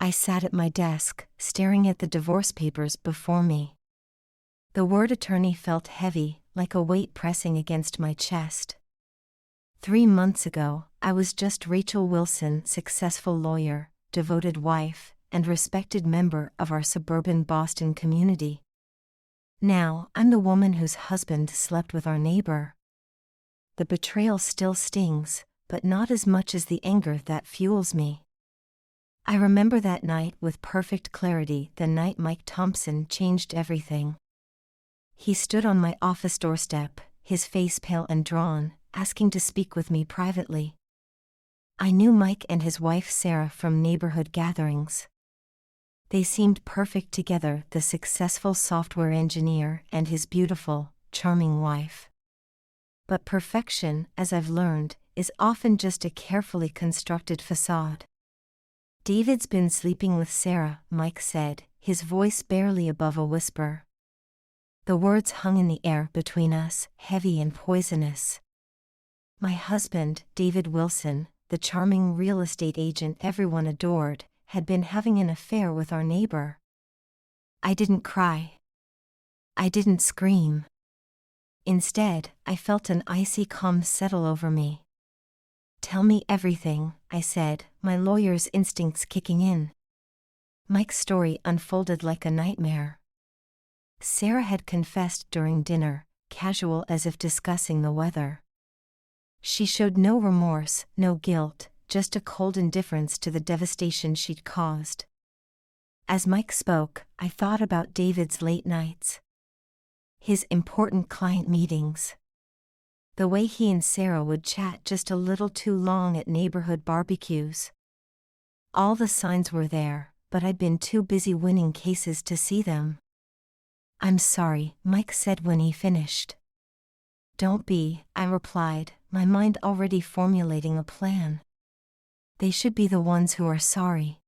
I sat at my desk, staring at the divorce papers before me. The word attorney felt heavy, like a weight pressing against my chest. 3 months ago, I was just Rachel Wilson, successful lawyer, devoted wife, and respected member of our suburban Boston community. Now, I'm the woman whose husband slept with our neighbor. The betrayal still stings, but not as much as the anger that fuels me. I remember that night with perfect clarity, the night Mike Thompson changed everything. He stood on my office doorstep, his face pale and drawn, asking to speak with me privately. I knew Mike and his wife Sarah from neighborhood gatherings. They seemed perfect together, the successful software engineer and his beautiful, charming wife. But perfection, as I've learned, is often just a carefully constructed facade. "David's been sleeping with Sarah," Mike said, his voice barely above a whisper. The words hung in the air between us, heavy and poisonous. My husband, David Wilson, the charming real estate agent everyone adored, had been having an affair with our neighbor. I didn't cry. I didn't scream. Instead, I felt an icy calm settle over me. "Tell me everything," I said, my lawyer's instincts kicking in. Mike's story unfolded like a nightmare. Sarah had confessed during dinner, casual as if discussing the weather. She showed no remorse, no guilt, just a cold indifference to the devastation she'd caused. As Mike spoke, I thought about David's late nights. His important client meetings. The way he and Sarah would chat just a little too long at neighborhood barbecues. All the signs were there, but I'd been too busy winning cases to see them. "I'm sorry," Mike said when he finished. "Don't be," I replied, my mind already formulating a plan. They should be the ones who are sorry.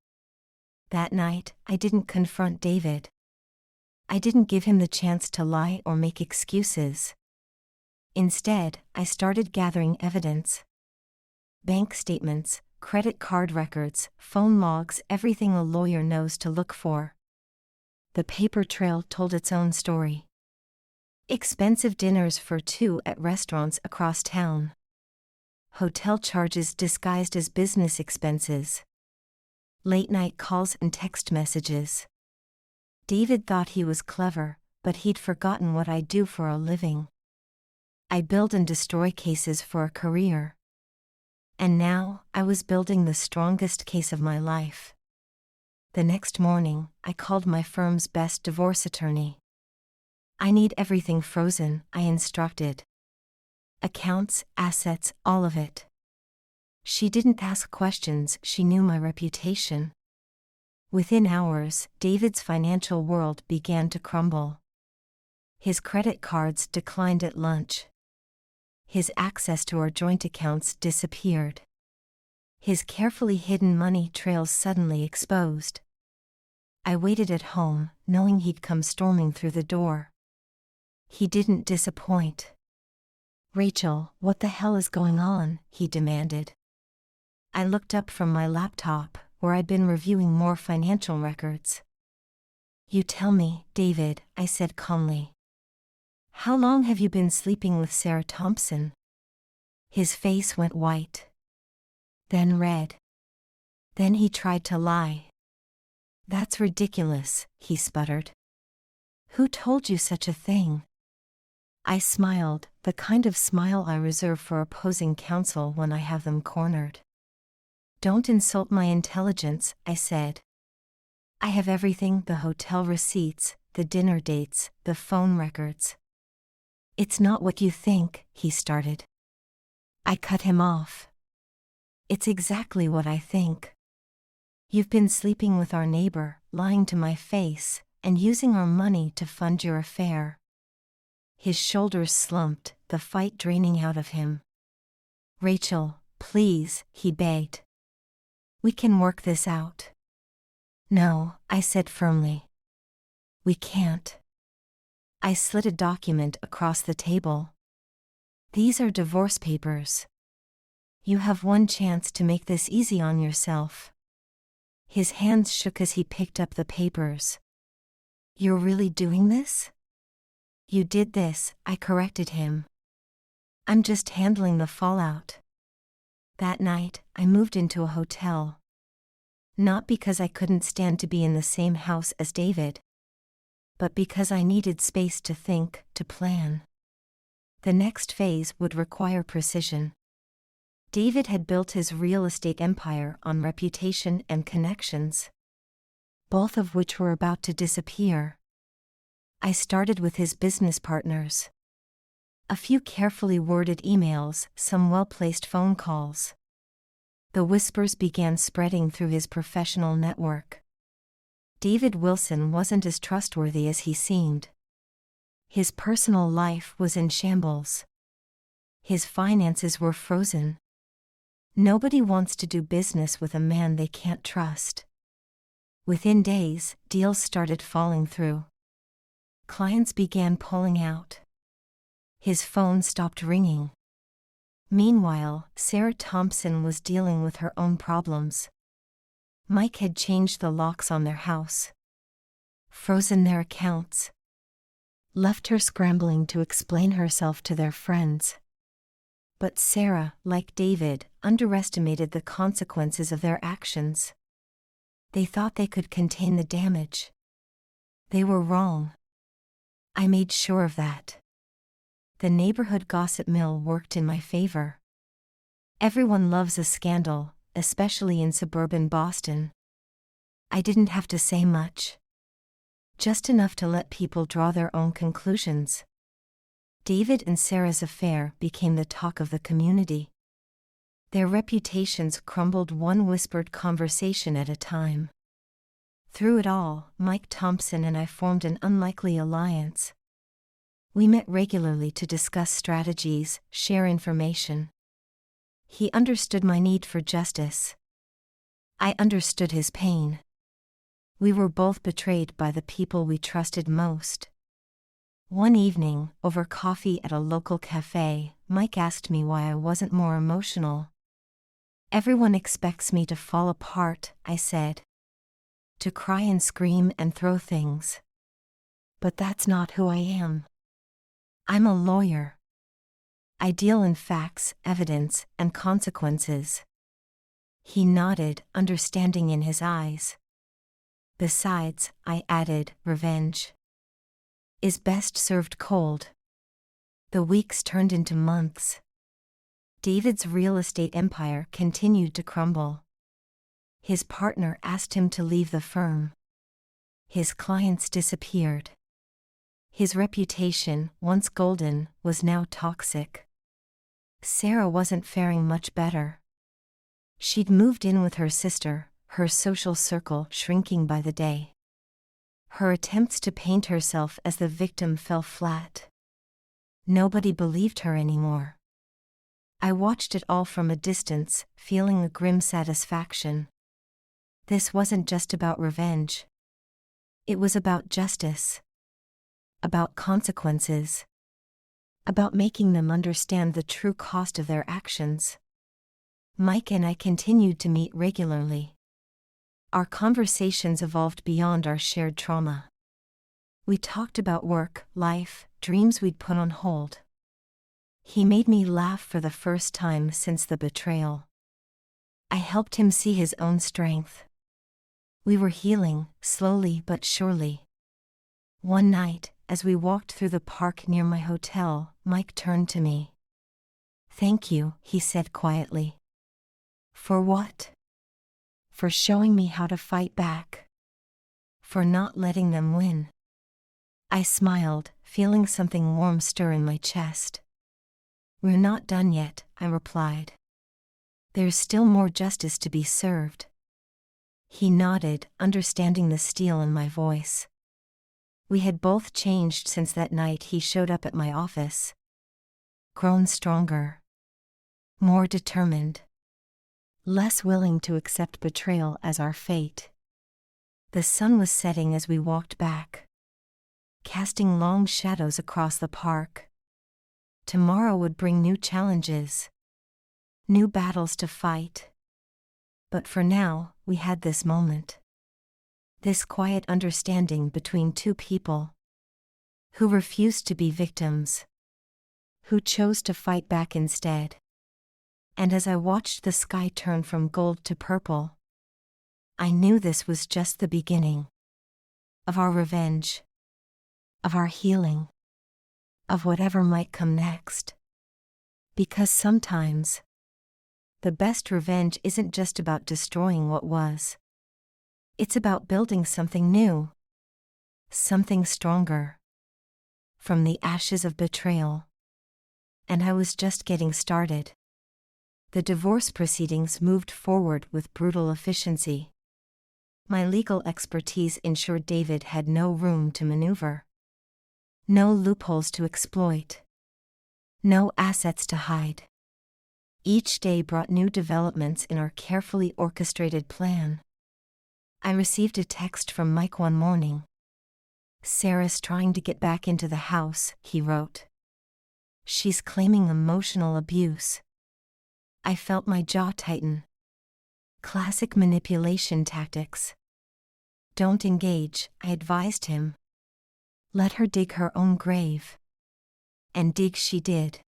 That night, I didn't confront David. I didn't give him the chance to lie or make excuses. Instead, I started gathering evidence. Bank statements, credit card records, phone logs, everything a lawyer knows to look for. The paper trail told its own story. Expensive dinners for two at restaurants across town. Hotel charges disguised as business expenses. Late-night calls and text messages. David thought he was clever, but he'd forgotten what I do for a living. I build and destroy cases for a career. And now, I was building the strongest case of my life. The next morning, I called my firm's best divorce attorney. "I need everything frozen," I instructed. "Accounts, assets, all of it." She didn't ask questions, she knew my reputation. Within hours, David's financial world began to crumble. His credit cards declined at lunch. His access to our joint accounts disappeared. His carefully hidden money trails suddenly exposed. I waited at home, knowing he'd come storming through the door. He didn't disappoint. "Rachel, what the hell is going on?" he demanded. I looked up from my laptop, where I'd been reviewing more financial records. "You tell me, David," I said calmly. "How long have you been sleeping with Sarah Thompson?" His face went white. Then red. Then he tried to lie. "That's ridiculous," he sputtered. "Who told you such a thing?" I smiled, the kind of smile I reserve for opposing counsel when I have them cornered. "Don't insult my intelligence," I said. "I have everything, the hotel receipts, the dinner dates, the phone records." "It's not what you think," he started. I cut him off. "It's exactly what I think. You've been sleeping with our neighbor, lying to my face, and using our money to fund your affair." His shoulders slumped, the fight draining out of him. "Rachel, please," he begged. "We can work this out." "No," I said firmly. "We can't." I slid a document across the table. "These are divorce papers. You have one chance to make this easy on yourself." His hands shook as he picked up the papers. "You're really doing this?" "You did this," I corrected him. "I'm just handling the fallout." That night, I moved into a hotel. Not because I couldn't stand to be in the same house as David, but because I needed space to think, to plan. The next phase would require precision. David had built his real estate empire on reputation and connections, both of which were about to disappear. I started with his business partners. A few carefully worded emails, some well-placed phone calls. The whispers began spreading through his professional network. David Wilson wasn't as trustworthy as he seemed. His personal life was in shambles. His finances were frozen. Nobody wants to do business with a man they can't trust. Within days, deals started falling through. Clients began pulling out. His phone stopped ringing. Meanwhile, Sarah Thompson was dealing with her own problems. Mike had changed the locks on their house, frozen their accounts, left her scrambling to explain herself to their friends. But Sarah, like David, underestimated the consequences of their actions. They thought they could contain the damage. They were wrong. I made sure of that. The neighborhood gossip mill worked in my favor. Everyone loves a scandal, especially in suburban Boston. I didn't have to say much. Just enough to let people draw their own conclusions. David and Sarah's affair became the talk of the community. Their reputations crumbled one whispered conversation at a time. Through it all, Mike Thompson and I formed an unlikely alliance. We met regularly to discuss strategies, share information. He understood my need for justice. I understood his pain. We were both betrayed by the people we trusted most. One evening, over coffee at a local cafe, Mike asked me why I wasn't more emotional. "Everyone expects me to fall apart," I said. "To cry and scream and throw things. But that's not who I am. I'm a lawyer. I deal in facts, evidence, and consequences." He nodded, understanding in his eyes. "Besides," I added, "revenge is best served cold." The weeks turned into months. David's real estate empire continued to crumble. His partner asked him to leave the firm. His clients disappeared. His reputation, once golden, was now toxic. Sarah wasn't faring much better. She'd moved in with her sister, her social circle shrinking by the day. Her attempts to paint herself as the victim fell flat. Nobody believed her anymore. I watched it all from a distance, feeling a grim satisfaction. This wasn't just about revenge. It was about justice. About consequences. About making them understand the true cost of their actions. Mike and I continued to meet regularly. Our conversations evolved beyond our shared trauma. We talked about work, life, dreams we'd put on hold. He made me laugh for the first time since the betrayal. I helped him see his own strength. We were healing, slowly but surely. One night, as we walked through the park near my hotel, Mike turned to me. "Thank you," he said quietly. "For what?" "For showing me how to fight back. For not letting them win." I smiled, feeling something warm stir in my chest. "We're not done yet," I replied. "There's still more justice to be served." He nodded, understanding the steel in my voice. We had both changed since that night he showed up at my office. Grown stronger. More determined. Less willing to accept betrayal as our fate. The sun was setting as we walked back, casting long shadows across the park. Tomorrow would bring new challenges. New battles to fight. But for now, we had this moment. This quiet understanding between two people who refused to be victims, who chose to fight back instead. And as I watched the sky turn from gold to purple, I knew this was just the beginning of our revenge, of our healing, of whatever might come next. Because sometimes, the best revenge isn't just about destroying what was. It's about building something new, something stronger, from the ashes of betrayal. And I was just getting started. The divorce proceedings moved forward with brutal efficiency. My legal expertise ensured David had no room to maneuver, no loopholes to exploit, no assets to hide. Each day brought new developments in our carefully orchestrated plan. I received a text from Mike one morning. "Sarah's trying to get back into the house," he wrote. "She's claiming emotional abuse." I felt my jaw tighten. Classic manipulation tactics. "Don't engage," I advised him. "Let her dig her own grave." And dig she did.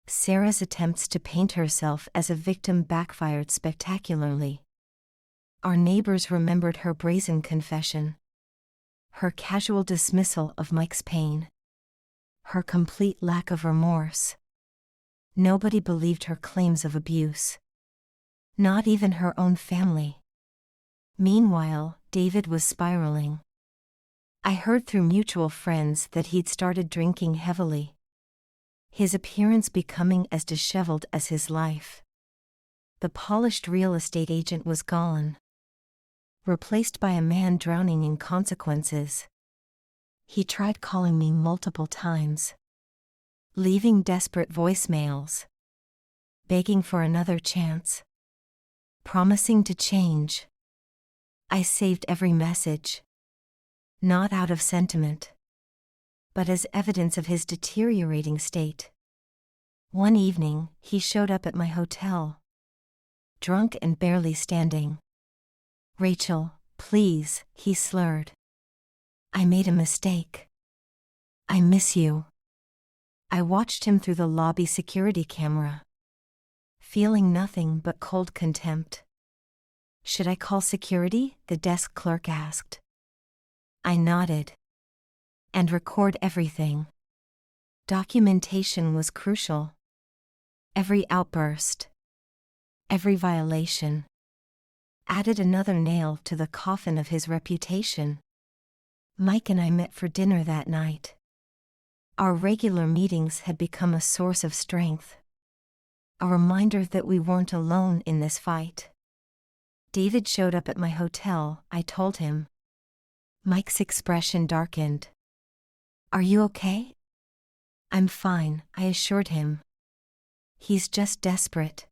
Sarah's attempts to paint herself as a victim backfired spectacularly. Our neighbors remembered her brazen confession, her casual dismissal of Mike's pain, her complete lack of remorse. Nobody believed her claims of abuse. Not even her own family. Meanwhile, David was spiraling. I heard through mutual friends that he'd started drinking heavily, his appearance becoming as disheveled as his life. The polished real estate agent was gone, replaced by a man drowning in consequences. He tried calling me multiple times, leaving desperate voicemails, begging for another chance, promising to change. I saved every message, not out of sentiment, but as evidence of his deteriorating state. One evening, he showed up at my hotel, drunk and barely standing. "Rachel, please," he slurred. "I made a mistake. I miss you." I watched him through the lobby security camera, feeling nothing but cold contempt. "Should I call security?" the desk clerk asked. I nodded. "And record everything." Documentation was crucial. Every outburst, every violation, added another nail to the coffin of his reputation. Mike and I met for dinner that night. Our regular meetings had become a source of strength, a reminder that we weren't alone in this fight. David showed up at my hotel, I told him. Mike's expression darkened. "Are you okay?" "I'm fine," I assured him. "He's just desperate."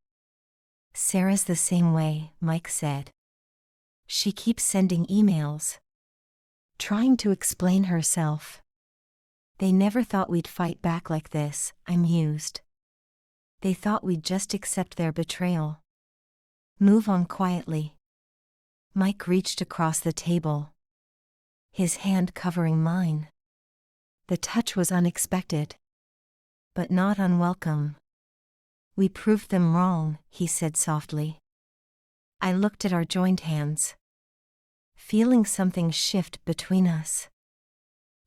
"Sarah's the same way," Mike said. "She keeps sending emails, trying to explain herself." "They never thought we'd fight back like this," I mused. "They thought we'd just accept their betrayal, move on quietly." Mike reached across the table, his hand covering mine. The touch was unexpected, but not unwelcome. "We proved them wrong," he said softly. I looked at our joined hands, feeling something shift between us.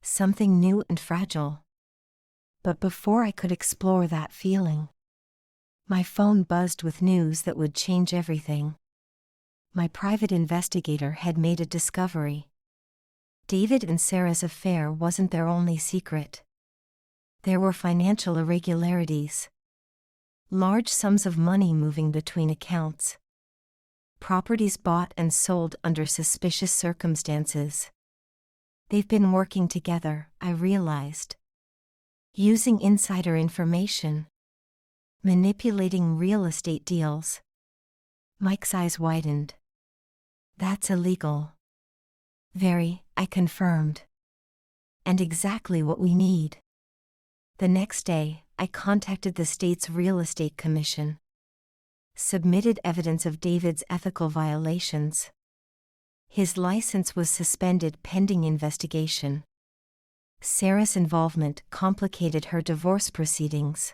Something new and fragile. But before I could explore that feeling, my phone buzzed with news that would change everything. My private investigator had made a discovery. David and Sarah's affair wasn't their only secret. There were financial irregularities, large sums of money moving between accounts, properties bought and sold under suspicious circumstances. They've been working together, I realized. Using insider information, manipulating real estate deals. Mike's eyes widened. "That's illegal." "Very," I confirmed. "And exactly what we need." The next day, I contacted the state's real estate commission. submitted evidence of David's ethical violations. His license was suspended pending investigation. Sarah's involvement complicated her divorce proceedings,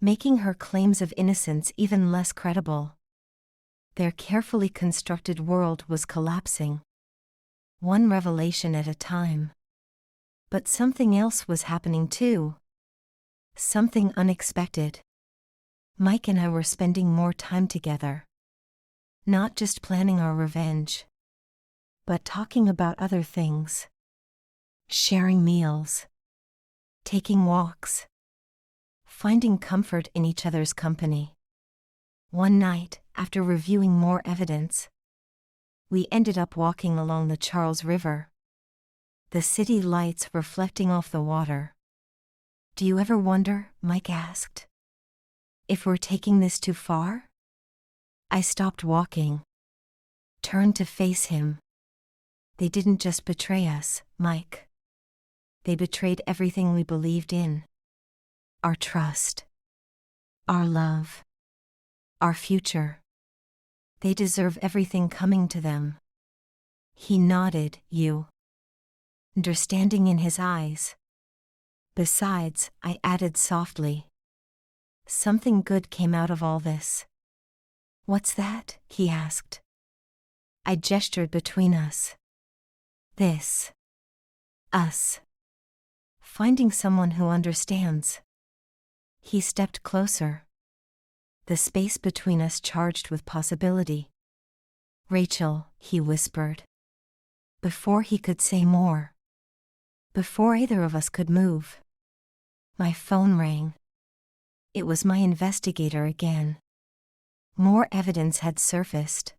making her claims of innocence even less credible. Their carefully constructed world was collapsing, one revelation at a time. But something else was happening too. Something unexpected. Mike and I were spending more time together. Not just planning our revenge, but talking about other things. Sharing meals. Taking walks. Finding comfort in each other's company. One night, after reviewing more evidence, we ended up walking along the Charles River, the city lights reflecting off the water. "Do you ever wonder," Mike asked, "if we're taking this too far?" I stopped walking, turned to face him. "They didn't just betray us, Mike. They betrayed everything we believed in. Our trust. Our love. Our future. They deserve everything coming to them." He nodded, understanding in his eyes. "Besides," I added softly, "something good came out of all this." "What's that?" he asked. I gestured between us. "This. Us. Finding someone who understands." He stepped closer, the space between us charged with possibility. "Rachel," he whispered. Before he could say more, before either of us could move, my phone rang. It was my investigator again. More evidence had surfaced.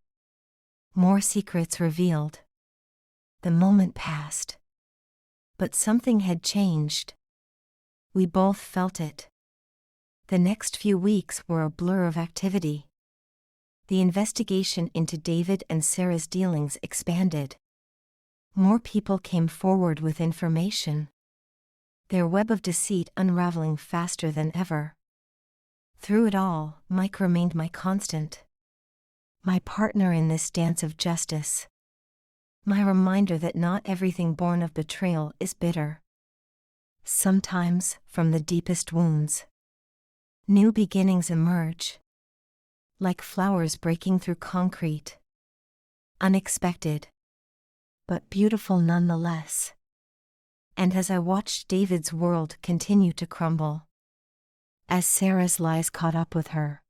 More secrets revealed. The moment passed. But something had changed. We both felt it. The next few weeks were a blur of activity. The investigation into David and Sarah's dealings expanded. More people came forward with information, their web of deceit unraveling faster than ever. Through it all, Mike remained my constant, my partner in this dance of justice. My reminder that not everything born of betrayal is bitter. Sometimes, from the deepest wounds, new beginnings emerge, like flowers breaking through concrete. Unexpected, but beautiful nonetheless. And as I watched David's world continue to crumble, as Sarah's lies caught up with her,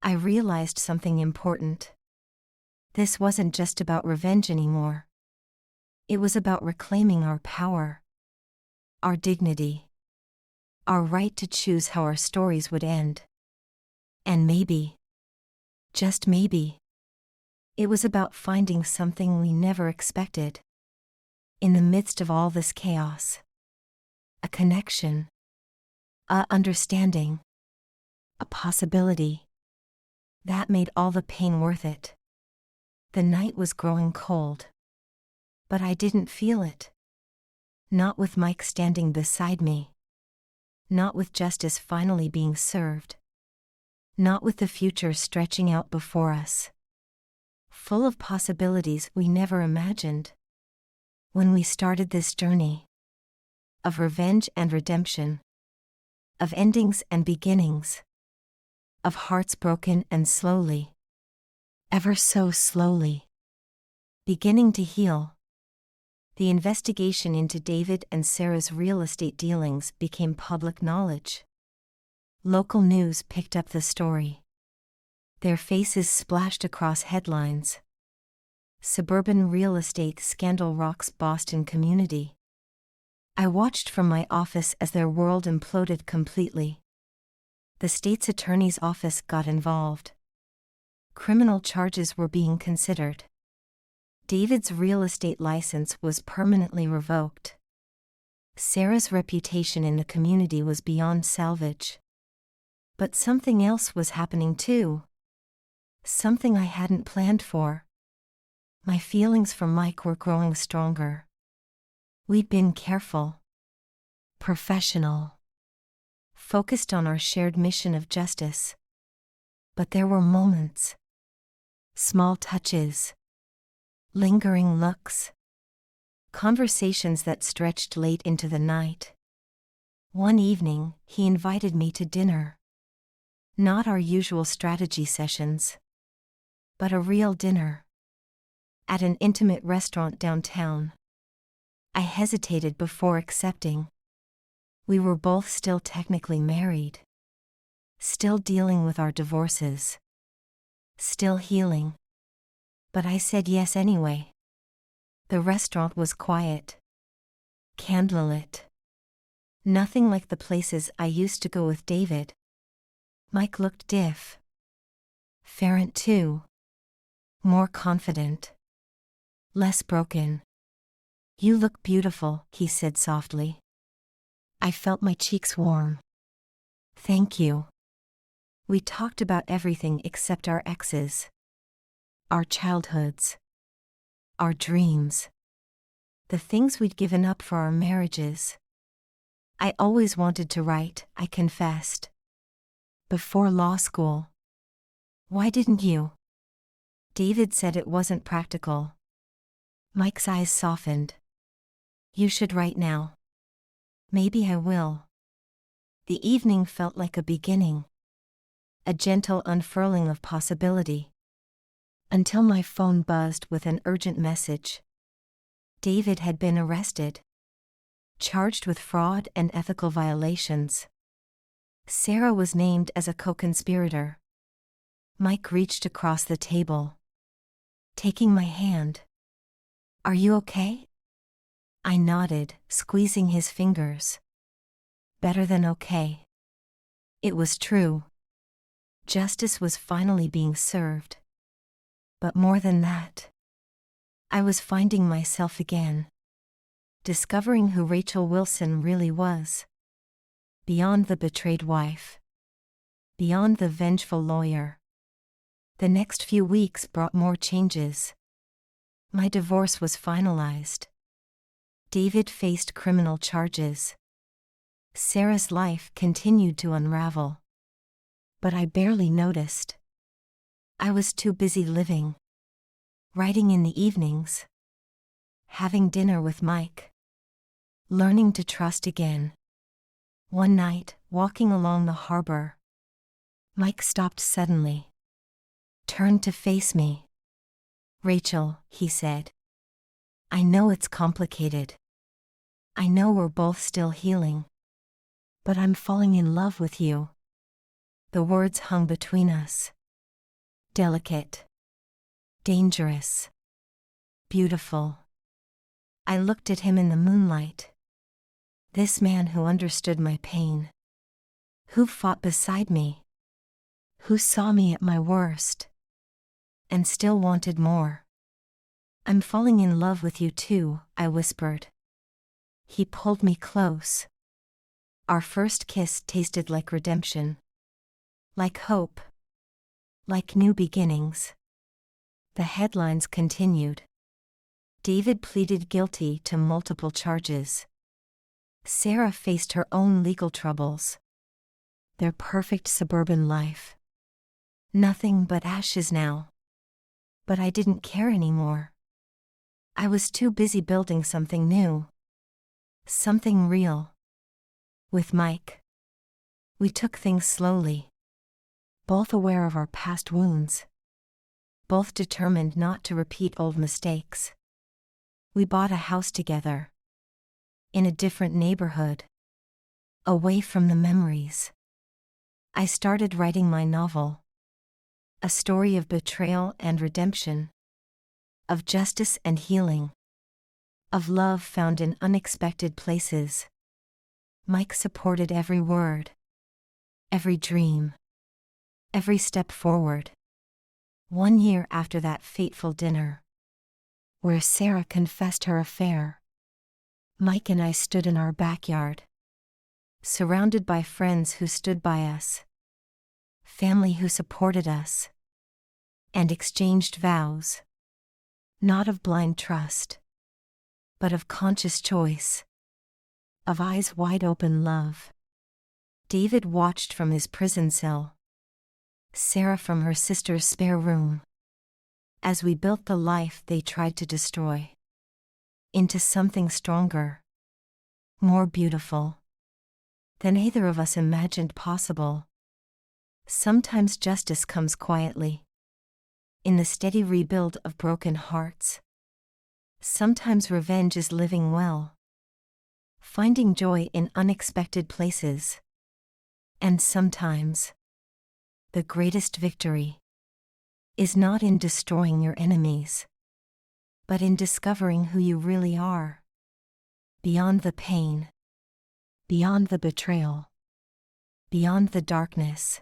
I realized something important. This wasn't just about revenge anymore. It was about reclaiming our power, our dignity, our right to choose how our stories would end. And maybe, just maybe, it was about finding something we never expected. In the midst of all this chaos, a connection, a understanding, a possibility that made all the pain worth it. The night was growing cold, but I didn't feel it. Not with Mike standing beside me. Not with justice finally being served. Not with the future stretching out before us, full of possibilities we never imagined. When we started this journey of revenge and redemption, of endings and beginnings, of hearts broken and slowly, ever so slowly, beginning to heal, the investigation into David and Sarah's real estate dealings became public knowledge. Local news picked up the story. Their faces splashed across headlines. Suburban real estate scandal rocks Boston community. I watched from my office as their world imploded completely. The state's attorney's office got involved. Criminal charges were being considered. David's real estate license was permanently revoked. Sarah's reputation in the community was beyond salvage. But something else was happening too. Something I hadn't planned for. My feelings for Mike were growing stronger. We'd been careful, professional, focused on our shared mission of justice. But there were moments. Small touches. Lingering looks. Conversations that stretched late into the night. One evening, he invited me to dinner. Not our usual strategy sessions, but a real dinner. At an intimate restaurant downtown. I hesitated before accepting. We were both still technically married. Still dealing with our divorces. Still healing. But I said yes anyway. The restaurant was quiet. Candlelit. Nothing like the places I used to go with David. Mike looked different too. More confident. Less broken. You look beautiful, he said softly. I felt my cheeks warm. Thank you. We talked about everything except our exes. Our childhoods. Our dreams. The things we'd given up for our marriages. I always wanted to write, I confessed. Before law school. Why didn't you? David said it wasn't practical. Mike's eyes softened. You should write now. Maybe I will. The evening felt like a beginning. A gentle unfurling of possibility. Until my phone buzzed with an urgent message. David had been arrested. Charged with fraud and ethical violations. Sarah was named as a co-conspirator. Mike reached across the table. Taking my hand. Are you okay? I nodded, squeezing his fingers. Better than okay. It was true. Justice was finally being served. But more than that. I was finding myself again. Discovering who Rachel Wilson really was. Beyond the betrayed wife. Beyond the vengeful lawyer. The next few weeks brought more changes. My divorce was finalized. David faced criminal charges. Sarah's life continued to unravel. But I barely noticed. I was too busy living. Writing in the evenings. Having dinner with Mike. Learning to trust again. One night, walking along the harbor. Mike stopped suddenly. Turned to face me. Rachel, he said. I know it's complicated. I know we're both still healing. But I'm falling in love with you. The words hung between us. Delicate. Dangerous. Beautiful. I looked at him in the moonlight. This man who understood my pain. Who fought beside me. Who saw me at my worst. And still wanted more. I'm falling in love with you too, I whispered. He pulled me close. Our first kiss tasted like redemption. Like hope. Like new beginnings. The headlines continued. David pleaded guilty to multiple charges. Sarah faced her own legal troubles. Their perfect suburban life. Nothing but ashes now. But I didn't care anymore. I was too busy building something new. Something real. With Mike. We took things slowly. Both aware of our past wounds. Both determined not to repeat old mistakes. We bought a house together. In a different neighborhood. Away from the memories. I started writing my novel. A story of betrayal and redemption. Of justice and healing. Of love found in unexpected places. Mike supported every word. Every dream. Every step forward. 1 year after that fateful dinner. Where Sarah confessed her affair. Mike and I stood in our backyard. Surrounded by friends who stood by us. Family who supported us. And exchanged vows. Not of blind trust. But of conscious choice. Of eyes wide open love. David watched from his prison cell. Sarah from her sister's spare room. As we built the life they tried to destroy into something stronger, more beautiful than either of us imagined possible. Sometimes justice comes quietly, in the steady rebuild of broken hearts. Sometimes revenge is living well, finding joy in unexpected places. And sometimes, the greatest victory is not in destroying your enemies, but in discovering who you really are. Beyond the pain, beyond the betrayal, beyond the darkness,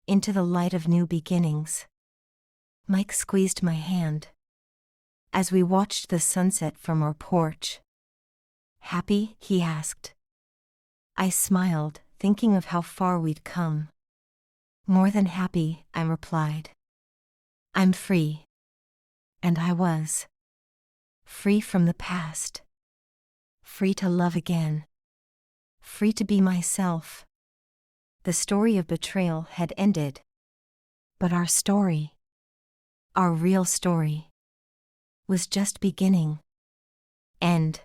into the light of new beginnings. Mike squeezed my hand as we watched the sunset from our porch. Happy? He asked. I smiled, thinking of how far we'd come. More than happy, I replied. I'm free. And I was. Free from the past. Free to love again. Free to be myself. The story of betrayal had ended. But our story, our real story, was just beginning. End.